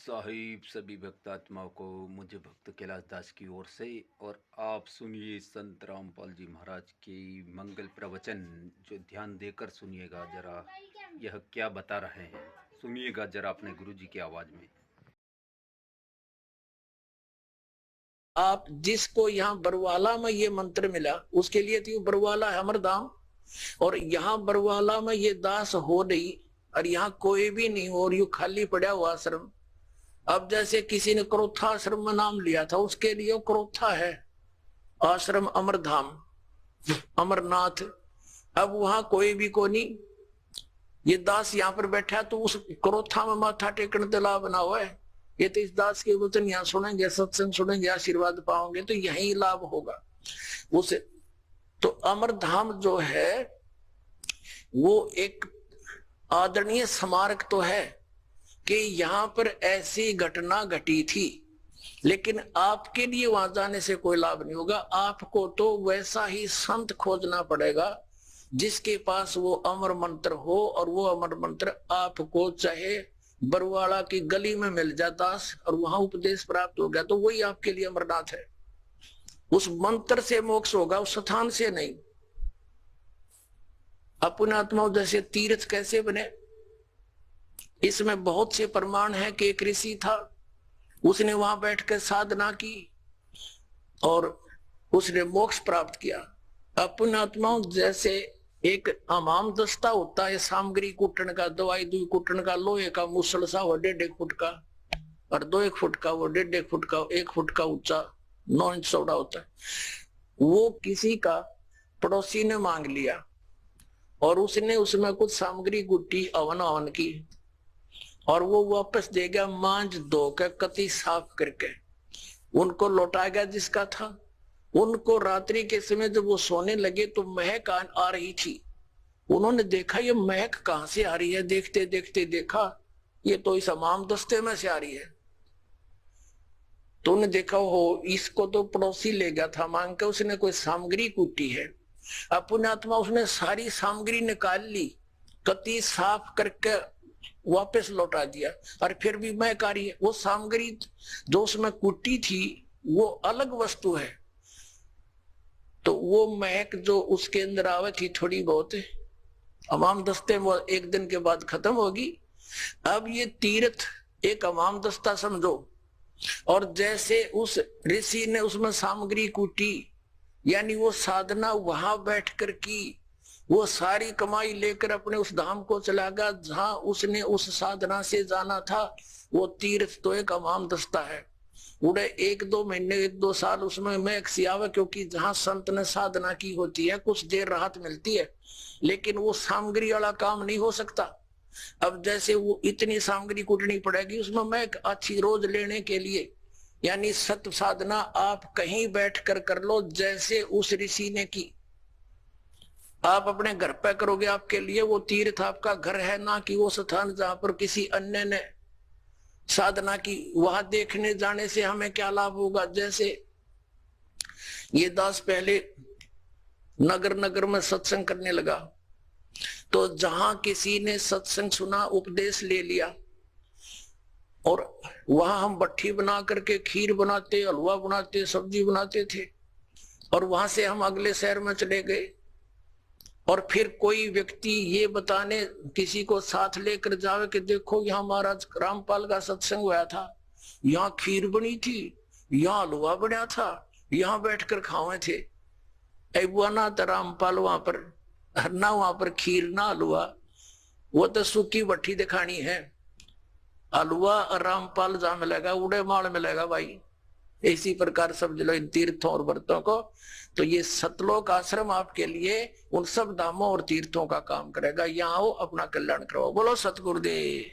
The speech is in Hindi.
साहिब सभी भक्तात्माओं को मुझे भक्त कैलाश दास की ओर से। और आप सुनिए संत रामपाल जी महाराज की मंगल प्रवचन, जो ध्यान देकर सुनिएगा जरा, यह क्या बता रहे हैं सुनिएगा जरा अपने गुरु जी की आवाज में। आप जिसको यहाँ बरवाला में ये मंत्र मिला उसके लिए तो बरवाला है अमरधाम, और यहाँ बरवाला में ये दास हो नहीं और यहाँ कोई भी नहीं हो और यू खाली पड़ा हुआ आश्रम। अब जैसे किसी ने क्रोथा आश्रम में नाम लिया था, उसके लिए क्रोथा है आश्रम अमरधाम अमरनाथ। अब वहां कोई भी को नहीं, ये दास यहाँ पर बैठा तो उस क्रोथा में माथा टेकने तला बना हुआ है। ये तो इस दास के वचन यहाँ सुनेंगे, सत्संग सुनेंगे, आशीर्वाद पाओगे तो यही लाभ होगा उसे। तो अमरधाम जो है वो एक आदरणीय स्मारक तो है कि यहाँ पर ऐसी घटना घटी थी, लेकिन आपके लिए वहां जाने से कोई लाभ नहीं होगा। आपको तो वैसा ही संत खोजना पड़ेगा जिसके पास वो अमर मंत्र हो, और वो अमर मंत्र आपको चाहे बरवाड़ा की गली में मिल जाता और वहां उपदेश प्राप्त हो गया तो वही आपके लिए अमरनाथ है। उस मंत्र से मोक्ष होगा, उस स्थान से नहीं। अपने आत्मा जैसे तीर्थ कैसे बने, इसमें बहुत से प्रमाण है कि एक ऋषि था, उसने वहां बैठकर साधना की और उसने मोक्ष प्राप्त किया। अपने आत्मा जैसे एक हमाम दस्ता होता है सामग्री कुटन का, दवाई दुई कुटन का, लोहे का मुसल सा वो 1.5 फुट का और 2 फुट का, वो 1.5 फुट का, 1 फुट का ऊंचा, 9 इंच चौड़ा होता है। वो किसी का पड़ोसी ने मांग लिया और उसने उसमें कुछ सामग्री गुट्टी अवन अवन की और वो वापस दे गया मांझ धो के कति साफ करके, उनको लौटा गया जिसका था। उनको रात्रि के समय जब वो सोने लगे तो महक आ रही थी। उन्होंने देखा ये महक कहां से आ रही है, देखते देखते देखा ये तो इस हमाम दस्ते में से आ रही है। तो उन्हें देखा हो इसको तो पड़ोसी ले गया था मांग के, उसने कोई सामग्री कूटी है। अपने आत्मा उसने सारी सामग्री निकाल ली, कति साफ करके वापस लौटा दिया और फिर भी महक आ रही है। वो सामग्री जो उसमें कुटी थी वो अलग वस्तु है, तो वो महक जो उसके अंदर आवे थी थोड़ी बहुत अमाम दस्ते में एक दिन के बाद खत्म होगी। अब ये तीर्थ एक अमाम दस्ता समझो, और जैसे उस ऋषि ने उसमें सामग्री कूटी, यानी वो साधना वहां बैठकर की, वो सारी कमाई लेकर अपने उस धाम को चला गया जहां उसने उस साधना से जाना था। वो तीर्थ तो एक अमाम दस्ता है। उड़े 1-2 महीने 1-2 साल उसमें महक सी आवे, क्योंकि जहां संत ने साधना की होती है कुछ देर राहत मिलती है, लेकिन वो सामग्री वाला काम नहीं हो सकता। अब जैसे वो इतनी सामग्री कूटनी पड़ेगी उसमें महक अच्छी रोज लेने के लिए, यानी सत्य साधना आप कहीं बैठ कर कर लो जैसे उस ऋषि ने की। आप अपने घर पे करोगे आपके लिए वो तीर्थ आपका घर है, ना कि वो स्थान जहां पर किसी अन्य ने साधना की। वहां देखने जाने से हमें क्या लाभ होगा। जैसे ये दास पहले नगर नगर में सत्संग करने लगा, तो जहां किसी ने सत्संग सुना, उपदेश ले लिया, और वहां हम भट्ठी बना करके खीर बनाते, हलवा बनाते, सब्जी बनाते थे, और वहां से हम अगले शहर में चले गए। और फिर कोई व्यक्ति ये बताने किसी को साथ लेकर जावे कि देखो यहाँ महाराज रामपाल का सत्संग हुआ था, यहाँ खीर बनी थी, यहाँ हलवा बना था, यहाँ बैठकर खावे थे। बुआ ना तो रामपाल वहां पर, ना वहां पर खीर ना हलवा, वो तो सूखी भट्ठी दिखानी है। हलवा और रामपाल जहां मिलेगा उड़े माल मिलेगा भाई। इसी प्रकार समझ लो इन तीर्थों और व्रतों को। तो ये सतलोक आश्रम आपके लिए उन सब धामों और तीर्थों का काम करेगा। यहाँ आओ, अपना कल्याण करो। बोलो सतगुरुदेव।